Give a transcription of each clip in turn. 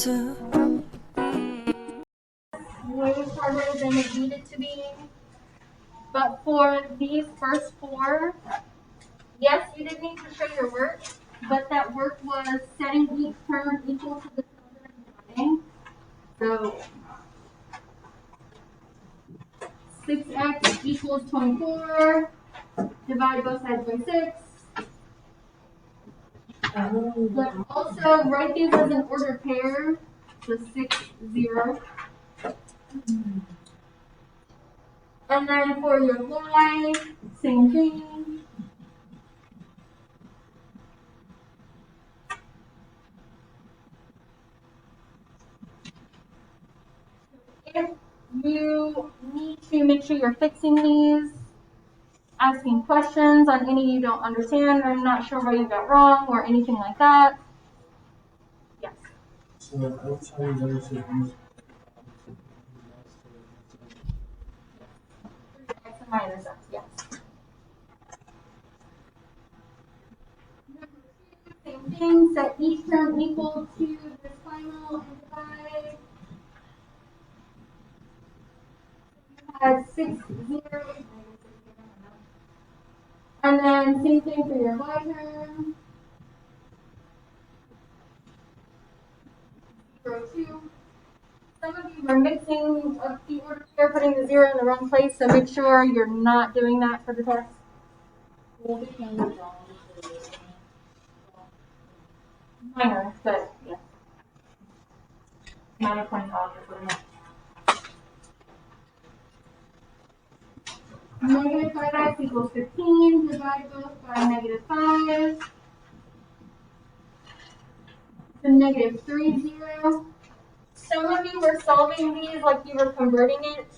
answer. Way harder than it needed to be. But for these first four, yes, you did need to show your work, but that work was setting each term equal to the term that I'm dividing. So 6x equals 24, divide both sides by 6. But also write these as an ordered pair, so 6, 0. And then for your y, same thing. If you need to make sure you're fixing these, asking questions on any you don't understand or not sure what you got wrong or anything like that. Yes. So every time you guys should use X and Y intercepts, yes. Number 2, same thing, set each term equal to this final and divide. You had 6, 0. And then same thing for your y term. 0, 2. Some of you are mixing up the order here, putting the 0 in the wrong place, so make sure you're not doing that for the test. Minor, but yeah. Not a point off for the Negative 5x equals 15. Divide both by negative 5. So negative 3, 0. Some of you were solving these like you were converting it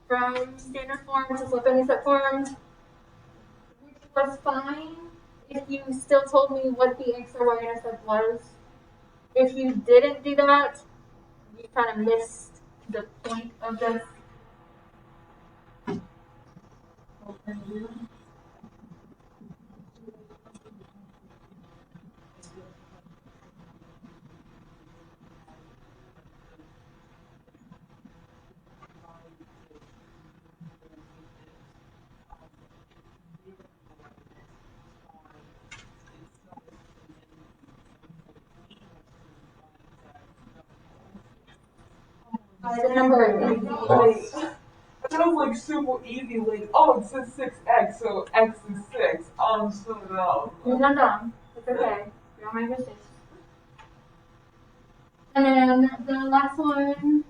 from standard form to slope intercept form, which was fine if you still told me what the x or y intercept was. If you didn't do that, you kind of missed the point of this. The number. That was like super easy, like, oh, it says 6x, so x is 6. So no. You're not done. It's okay. You don't make mistakes. And then the last one.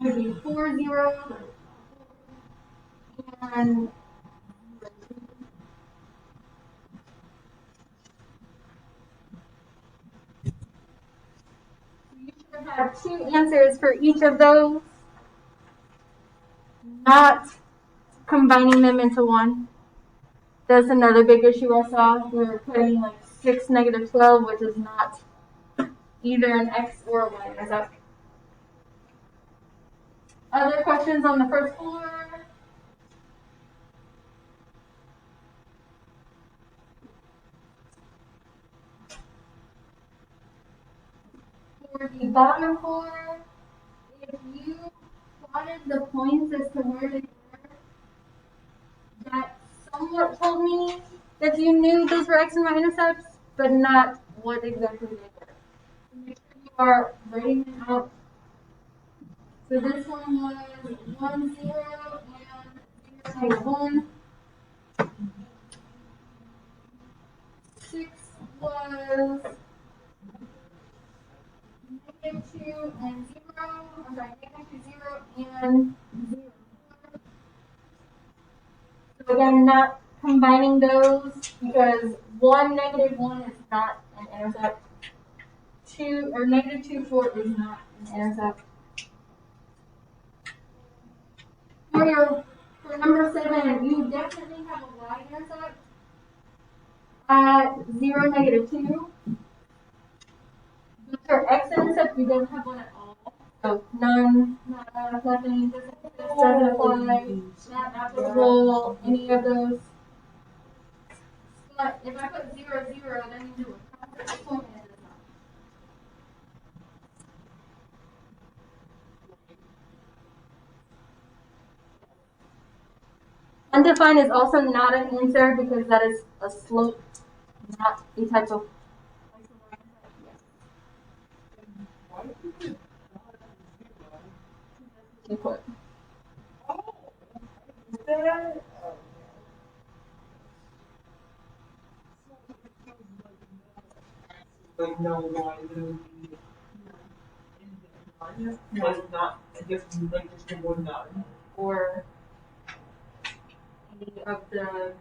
Would be 4, 0. And you should have 2 answers for each of those, not combining them into one. That's another big issue I saw. We were putting like 6, negative 12, which is not either an x or a y intercept. Other questions on the first floor? For the bottom floor, if you plotted the points as to where they were, that somewhat told me that you knew those were x and y intercepts, but not what exactly they were. So make sure you are writing them out. So this one was 1, 0, and 0, 1. 6 was negative 2 and 0. I'm sorry, negative 0 and 0. So again, not combining those because 1, negative 1 is not an intercept. 2 or negative 2, 4 is not an intercept. For number 7, you definitely have a y intercept at 0, negative 2. But for x intercept, you don't have one at all. So none, nothing, this doesn't apply, not applicable, any of those. But if I put 0, 0, that means it would cross at this point and it does not. Undefined is also not an answer because that is a slope, not a type of Why did you put you put. oh, is that? Like no liability in the like not I guess like just the one none. Or any of the,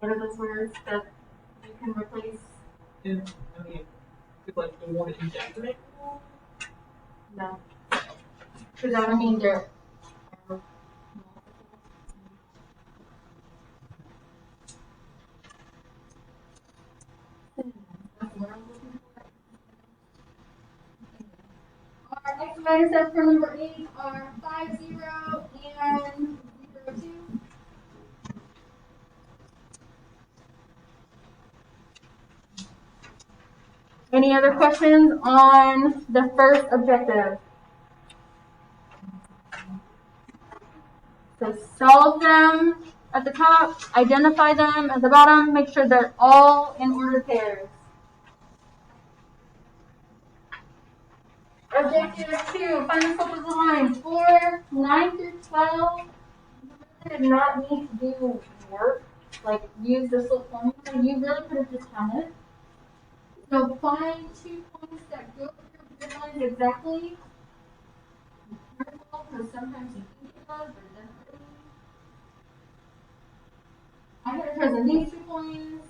what are those words that you can replace? And I mean like the one indefinite. No. Because that would mean there are multiple. That's what I'm looking for. Our X minus F for number 8 are 5, 0, and 0, 2. Any other questions on the first objective? So solve them at the top, identify them at the bottom, make sure they're all in ordered pairs. Objective 2, find the slope of the line. For 9 through 12, you really did not need to do work, like use the slope formula. You really could have just done it. So find 2 points that go through grid lines exactly. Be careful, because sometimes you think it does, but it doesn't really. I'm going to present these 2 points.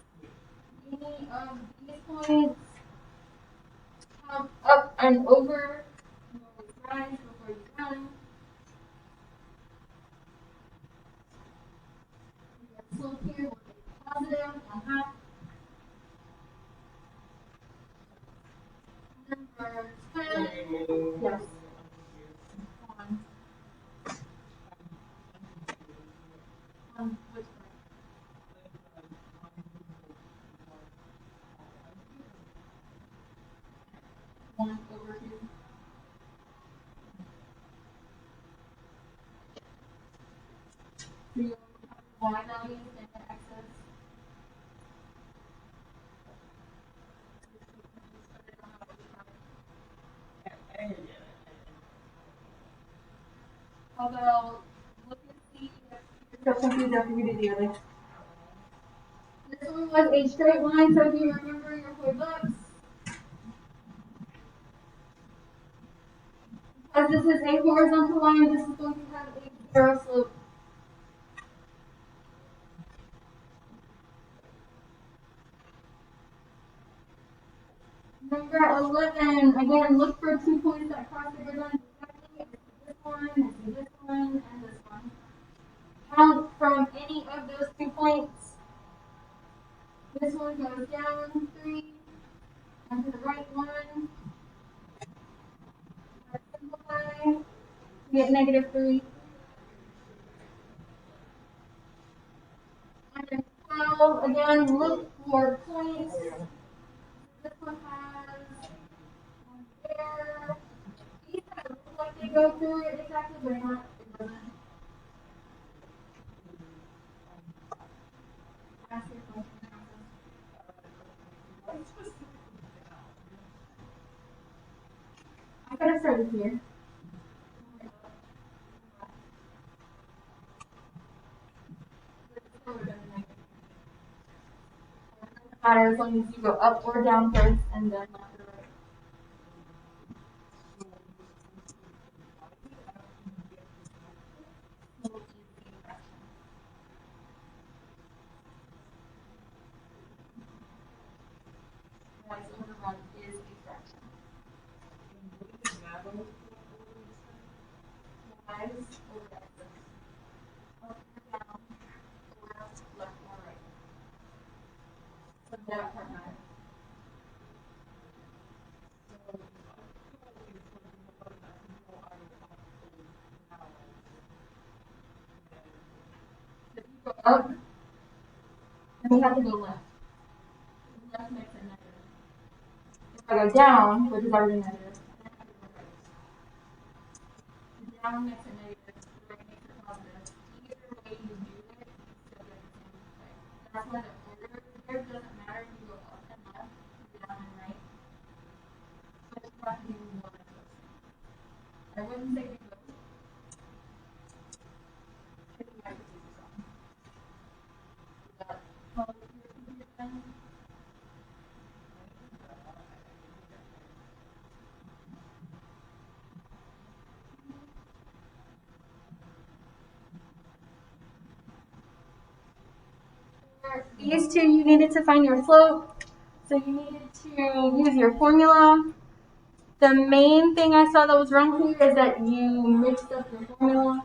Any of these points come up and over. You always rise before you run. The slope here will be positive, 1/2. Number 10, yes. On which one? 1 over 2. So you have y values and the x's. Although, look and see if you're so confused after you do the other. This one was a straight line, so if you remember your 4 bucks, as this is a horizontal line, this is going to have a 0 slope. Number 11, again, look for 2 points that cross the grid line exactly. This one, this one, and this one. Count from any of those 2 points. This one goes down 3, and to the right 1. Simplify, you get negative 3. And 12, again, look for points. This one has one there. These kind of look like they go through it exactly, but not, it doesn't. Ask your question. I could have started here. Matter as long as you go up or down first and then left or right. Right, so number 1 is a fraction. Y's over x's. Up or down, or left or right. So that part matters. If you go up and we have to go left. Left makes it negative. If I go down, which is already negative, then I have to go right. The down makes it negative, the right makes it positive. Either way you do it, you still get the same effect. That's why the order there doesn't matter if you go up and left, down and right. But you have to do one of those things. I wouldn't say do both. If you might do some. But follow your computer then. For these two, you needed to find your slope. So you needed to use your formula. The main thing I saw that was wrong here is that you mixed up your formula.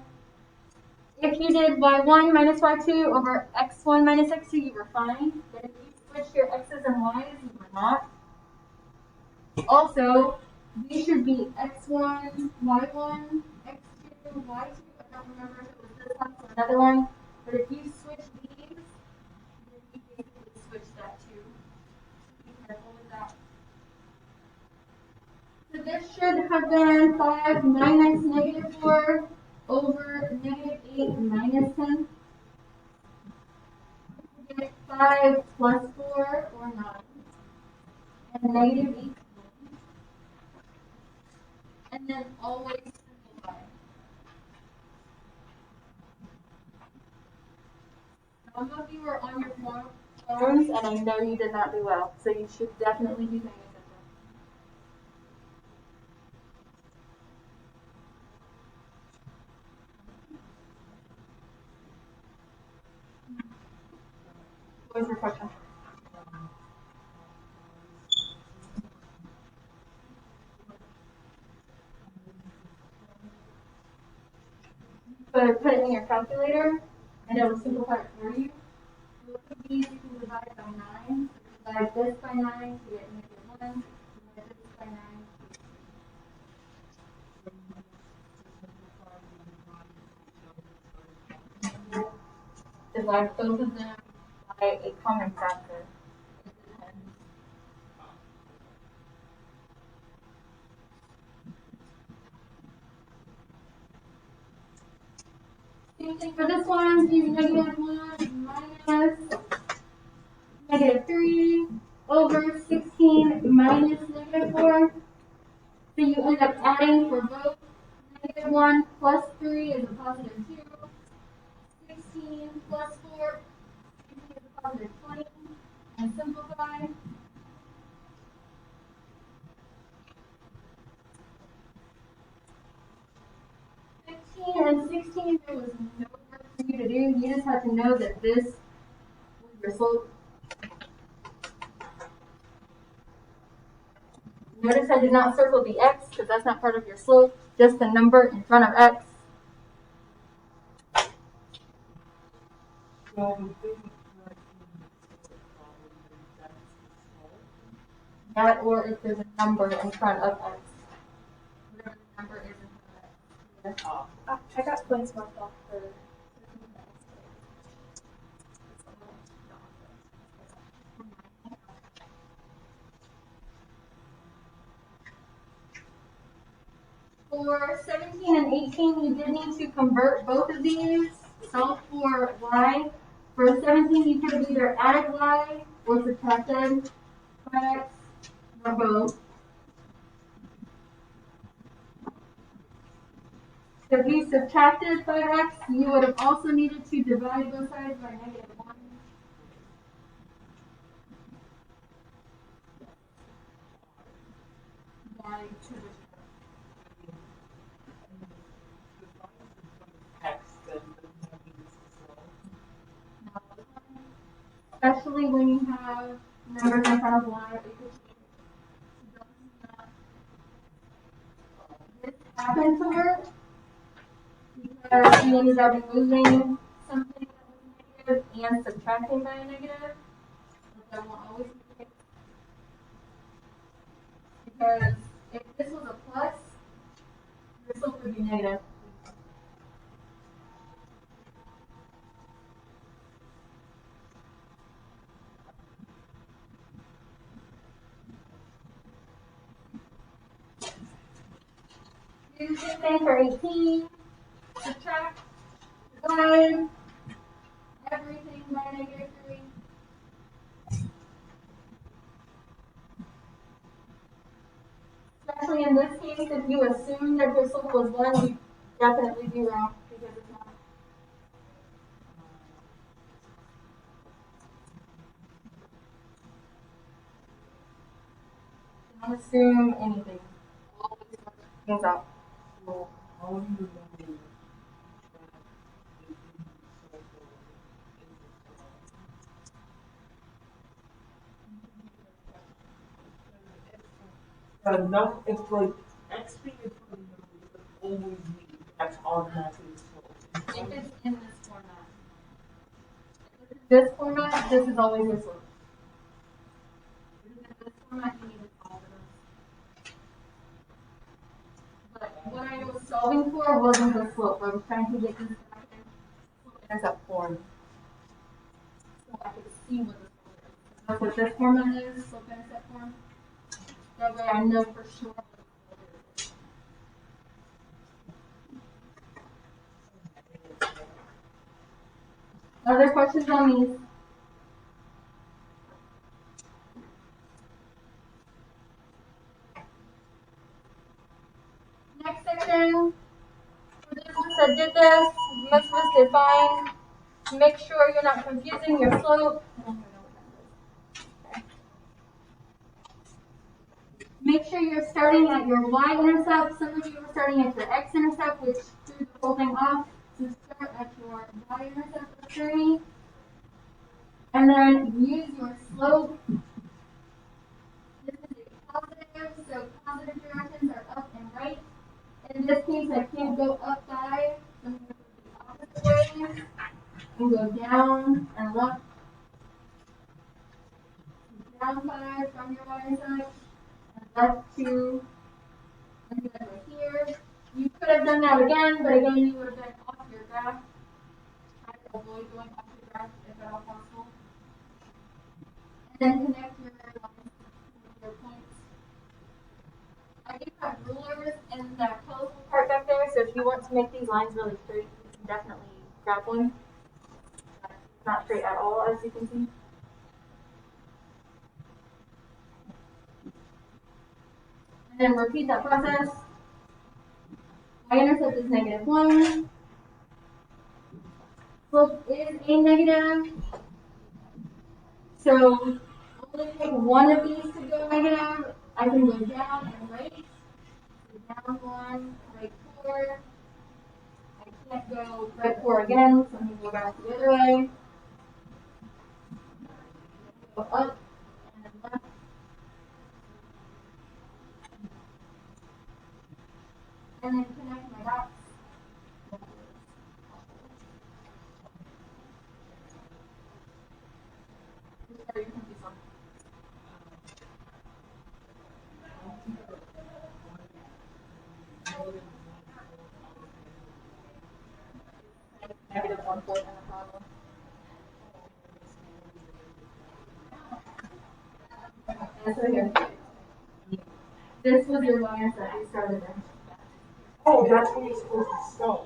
If you did y1 minus y2 over x1 minus x2, you were fine. But if you switched your x's and y's, you were not. Also, these should be x1, y1, x2, y2. I don't remember if it was this one or another one. But if you switch these, then you basically switch that too. Be careful with that. So this should have been 5, 9x negative 4 over negative 8 minus 10. You get 5 plus 4 or 9. And negative 18. And then always simplify. Some of you are on your phones, and I know you did not do well. So you should definitely be paying attention. What was your question? So put it in your calculator, and it will simplify it for you. Look at these, you can divide by 9. Divide this by 9 to get negative 1. Divide this by 9. Divide both of them by a common factor. It depends. Same thing for this one, do negative 1 minus negative 3 over 16 minus negative 4. So you end up adding for both. Negative 1 plus 3 is a positive 2. 16 plus 4 is a positive 20. And simplify. 15 and 16, there was no work for you to do. You just had to know that this was your slope. Notice I did not circle the x because that's not part of your slope, just the number in front of x. That or if there's a number in front of x. Whatever the number is in front of x. I got points marked off for. For 17 and 18, you did need to convert both of these. Solve for y. For 17, you could have either added y or subtracted x, or both. So if you subtracted 5x, you would have also needed to divide both sides by negative 1. By 2. Especially when you have numbers in front of y, it could change. This happened to work because you ended up removing something that was negative and subtracting by a negative. But that won't always be the case. Because if this was a plus, your slope would be negative. Do the same thing for 18. Subtract, divide, everything by -3. Especially in this case, if you assume that your slope was 1, you definitely be wrong because it's not. Don't assume anything. Always work things out. So how do you know that the cycle is enough? It's like X being a funny number doesn't always mean that's automatically slope. If it's in this format. If it's in this format, this is always your slope. If it's in this format, you need to solve this. But what I was solving for wasn't the slope. I was trying to get this back in slope-intercept form. So I could see what the slope is. That's what this format is, slope-intercept form. That way I know for sure what the slope is. Other questions on these? Next section. For those of us that did this, most of us did fine. Make sure you're not confusing your slope. Make sure you're starting at your y-intercept. Some of you are starting at your x-intercept, which threw the whole thing off. So start at your y-intercept of 30. And then use your slope. This is a positive, so positive directions are up and right. In this case, I can't go up 5, so I'm going to go the opposite way and go down and left. Down 5 from your y-intercept and left 2 and do that right here. You could have done that again, but again, you would have been off your graph. Try to avoid going off your graph if at all possible. And then connect your lines with your points. I do have rulers in that colorful part back there, so if you want to make these lines really straight, you can definitely grab one. It's not straight at all, as you can see. And then repeat that process. Y-intercept is -1. Slope is a negative. So only take one of these to go negative. I can go down and right. So down 1, right 4. I can't go right 4 again, so I'm going to go back the other way. Go up and then left. And then connect my dots. -1 point in the problem. That's right here. This was your y-intercept. You started there. Oh, that's when you're supposed to start.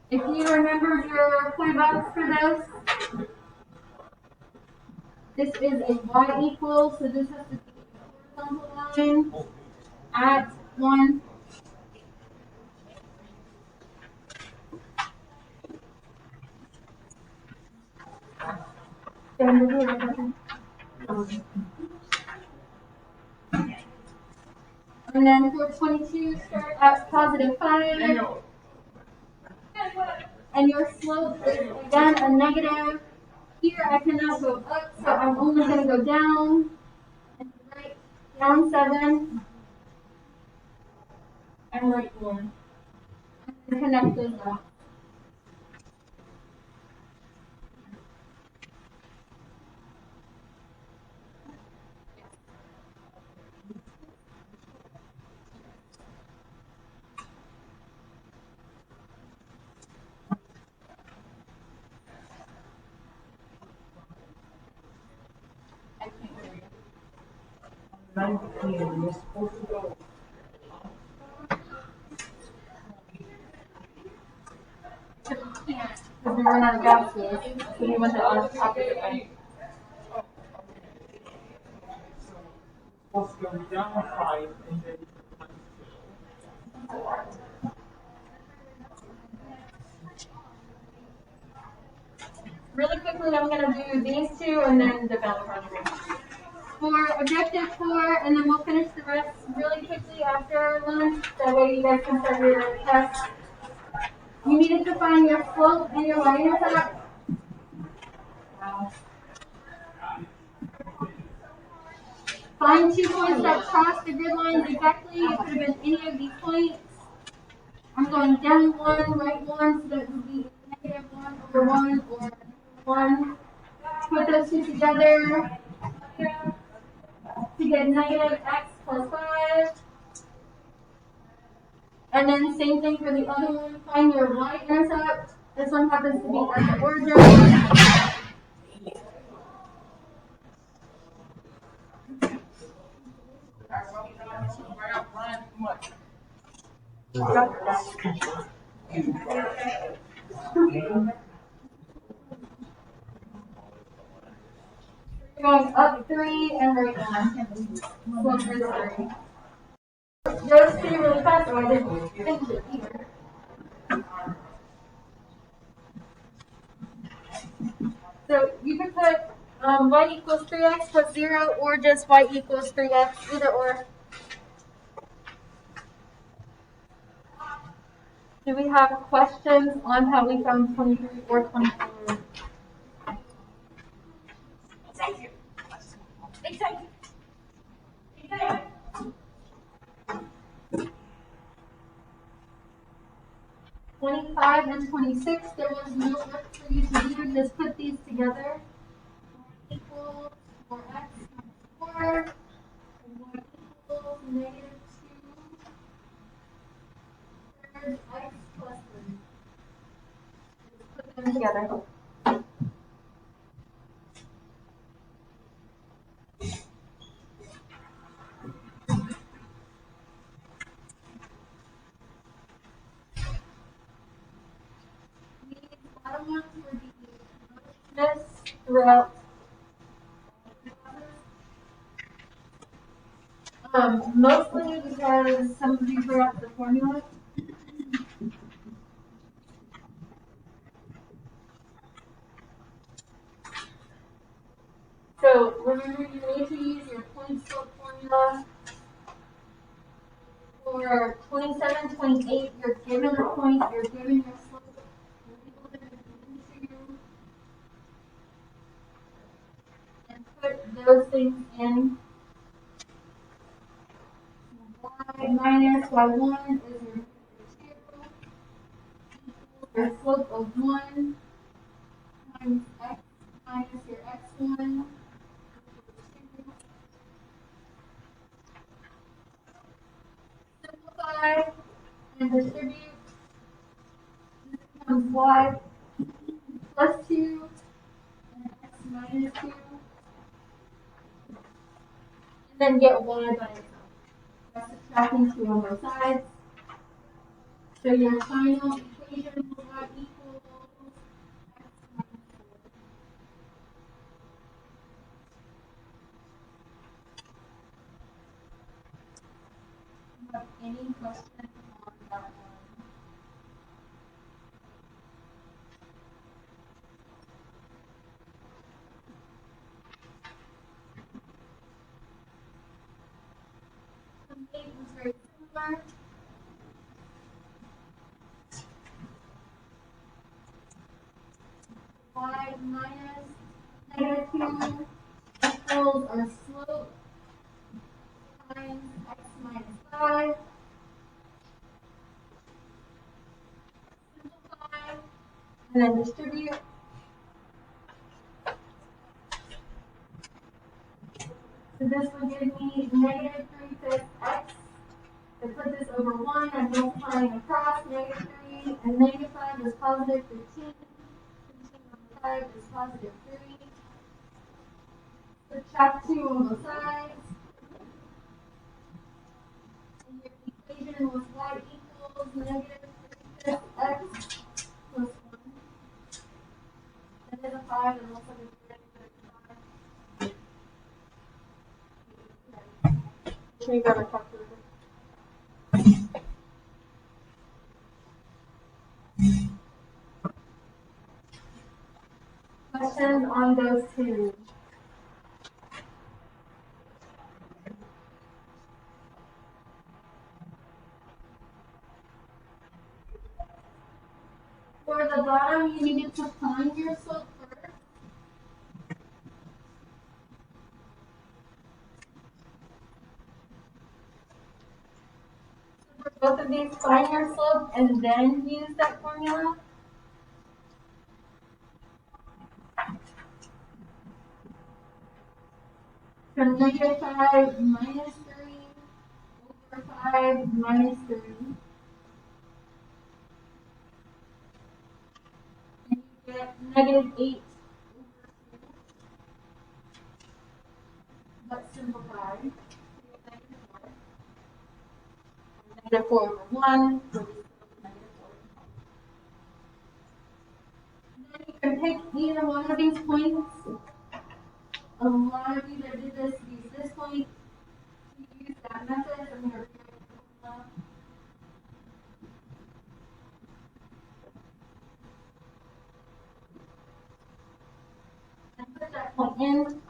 If you remembered your play box for this is a y equal, so this has to be a horizontal line at 1. And then for 22, start at +5. And your slope is again a negative. Here I cannot go up, so I'm only going to go down. And right down 7. And right 1. And connect those dots. 19, you're supposed to go. But we can't, because we run out of gases. So we went the opposite way. Supposed to go down 5 and then Really quickly, I'm going to do these two and then the bell project. For objective 4, and then we'll finish the rest really quickly after lunch. That way you guys can start your test. You needed to find your slope and your line intercept. Wow. Find 2 points that cross the grid lines exactly. It could have been any of these points. I'm going down 1, right 1, so that it would be -1 over 1 or 1. Put those two together to get -x plus 5. And then same thing for the other one. Find your y-intercept. This one happens to be at the origin. Going up 3 and right 1. Slope is 3. Those 2 really fast, or I didn't finish it either. So you could put y equals 3x plus 0 or just y equals 3x, either or. Do we have questions on how we found 23 or 24? Excited. 25 and 26, there was no work for you to do. Just put these together. Y equals 4x minus 4. And y equals -2 thirds x plus 3. Just put them together. These bottom ones were the most throughout. Mostly because some of you forgot the formula. So remember, you need to use your point slope formula. For 27, 28, you're given a point, you're given your slope. You're able to into and put those things in. Y minus y1 is your 2 equals your slope of 1 times x minus your x1. Simplify and distribute. This becomes y plus 2 and x minus 2. And then get y by itself. By subtracting 2 on both sides. So your final equation will y equals x minus 4. Do you have any questions on that one? The page was very similar. Y minus -2 equals our slope times x minus 5. Simplify and then distribute. So this will give me -3/5 x. I put this over 1, I'm multiplying across -3, and -5 is positive 15. 15 over 5 is positive 3. Subtract 2 on both sides. equation was y equals negative 3/5 x plus 1. That is a 5, and looks like it's negative 5. Can you grab a calculator? Questions on those two? For the bottom, you needed to find your slope first. So for both of these, find your slope and then use that formula. From negative 5 minus 3 over 5 minus 3. And you get negative 8 over 2. Let's simplify. You get negative 4 over 1. So this is negative 4. Then you can pick either one of these points. A lot of you that did this use this point. To use that method, I'm going to rewrite the formula. And put that point in.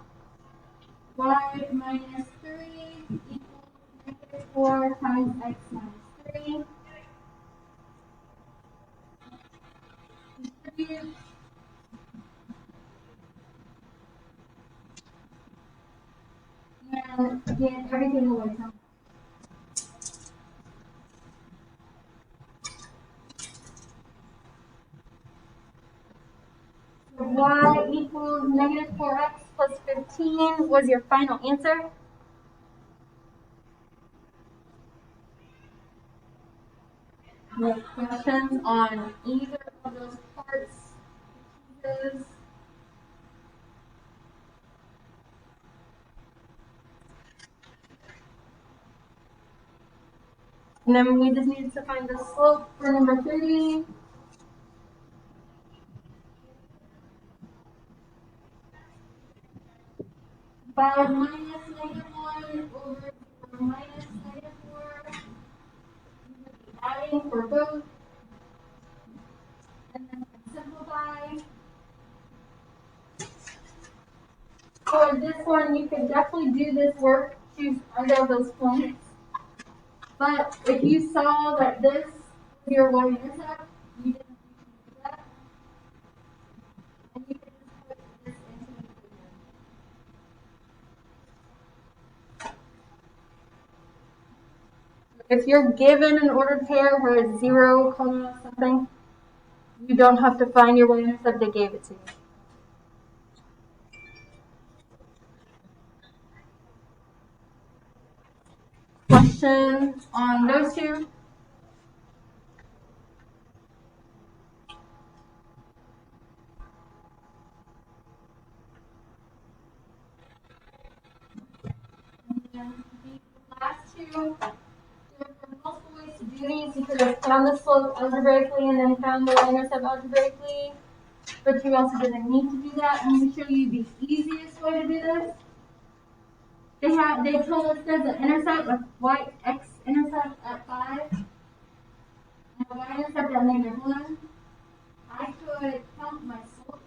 Y minus 3 equals negative 4 times x minus 3. Distribute. And get everything away from. So y equals negative 4x plus 15 was your final answer. No questions on either of those parts, pieces? And then we just need to find the slope for number 30. By minus negative 1 over 0 minus negative 4. We would be adding for both. And then simplify. For this one, you could definitely do this work, choose either of those points. But if you saw that this was your y-intercept, you didn't do that. And you could just put this into the equation. If you're given an ordered pair where it's 0, something, you don't have to find your y-intercept, they gave it to you. Questions on those two? And the last two, there are multiple ways to do these. You could have found the slope algebraically and then found the y-intercept algebraically, but you also didn't need to do that. I'm going to show you the easiest way to do this. They told us there's an intercept of x-intercept at 5 and a y-intercept at negative 1. I could count my slope.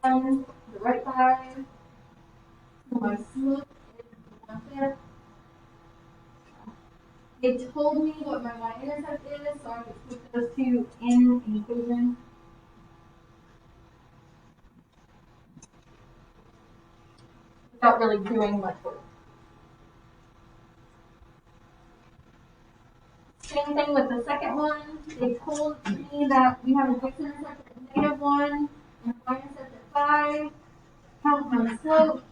The right 5. So my slope is 1/5. They told me what my y-intercept is, so I could put those two in the equation. Without really doing much work. Same thing with the second one. They told me that we have an x-intercept at negative 1 and a y-intercept at 5. Count my slope.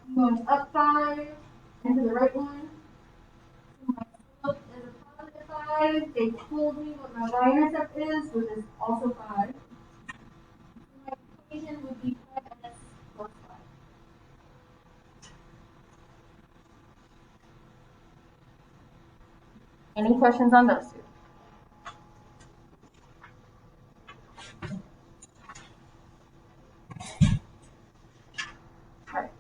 I'm going up 5 and to the right 1. So my slope is a positive 5. They told me what my y-intercept is, which is also 5. So my equation would be 5x plus 5. Any questions on those two? Alright.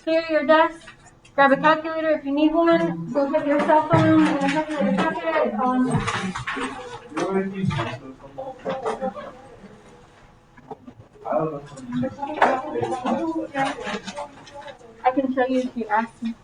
Clear your desk. Grab a calculator if you need one. Go get your cell phone and a calculator packet. I can show you if you ask me.